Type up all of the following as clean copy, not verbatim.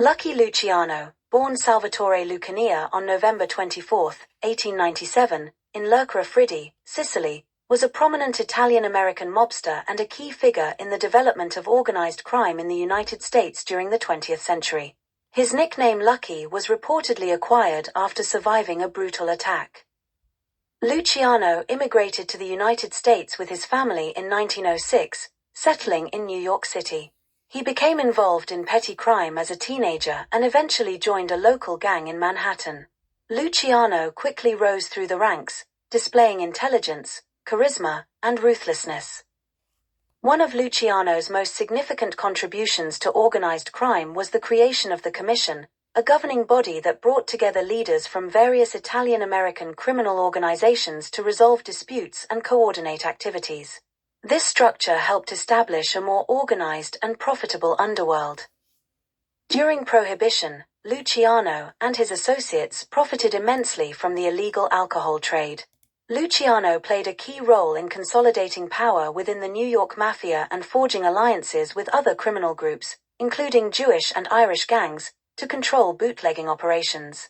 Lucky Luciano, born Salvatore Lucania on November 24, 1897, in Lercara Friddi, Sicily, was a prominent Italian-American mobster and a key figure in the development of organized crime in the United States during the 20th century. His nickname Lucky was reportedly acquired after surviving a brutal attack. Luciano immigrated to the United States with his family in 1906, settling in New York City. He became involved in petty crime as a teenager and eventually joined a local gang in Manhattan. Luciano quickly rose through the ranks, displaying intelligence, charisma, and ruthlessness. One of Luciano's most significant contributions to organized crime was the creation of the Commission, a governing body that brought together leaders from various Italian-American criminal organizations to resolve disputes and coordinate activities. This structure helped establish a more organized and profitable underworld. During Prohibition, Luciano and his associates profited immensely from the illegal alcohol trade. Luciano played a key role in consolidating power within the New York Mafia and forging alliances with other criminal groups, including Jewish and Irish gangs, to control bootlegging operations.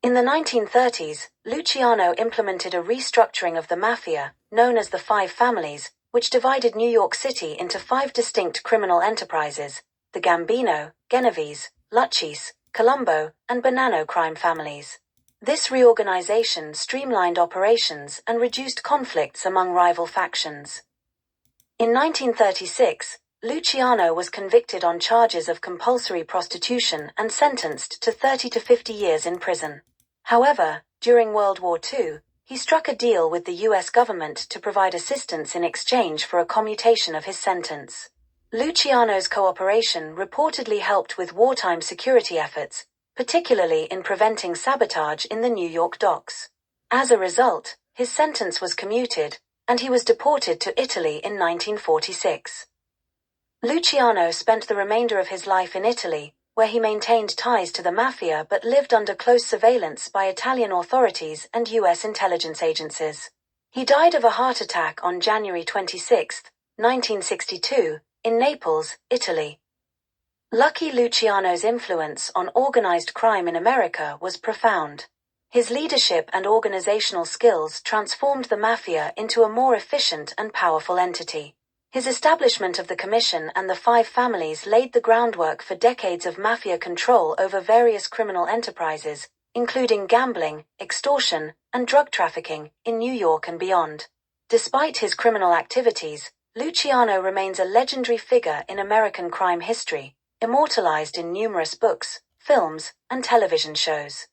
In the 1930s, Luciano implemented a restructuring of the Mafia, known as the Five Families, which divided New York City into 5 distinct criminal enterprises: the Gambino, Genovese, Lucchese, Colombo, and Bonanno crime families. This reorganization streamlined operations and reduced conflicts among rival factions. In 1936, Luciano was convicted on charges of compulsory prostitution and sentenced to 30 to 50 years in prison. However, during World War II, he struck a deal with the U.S. government to provide assistance in exchange for a commutation of his sentence. Luciano's cooperation reportedly helped with wartime security efforts, particularly in preventing sabotage in the New York docks. As a result, his sentence was commuted, and he was deported to Italy in 1946. Luciano spent the remainder of his life in Italy, where he maintained ties to the Mafia but lived under close surveillance by Italian authorities and U.S. intelligence agencies. He died of a heart attack on January 26, 1962, in Naples, Italy. Lucky Luciano's influence on organized crime in America was profound. His leadership and organizational skills transformed the Mafia into a more efficient and powerful entity. His establishment of the Commission and the Five Families laid the groundwork for decades of Mafia control over various criminal enterprises, including gambling, extortion, and drug trafficking, in New York and beyond. Despite his criminal activities, Luciano remains a legendary figure in American crime history, immortalized in numerous books, films, and television shows.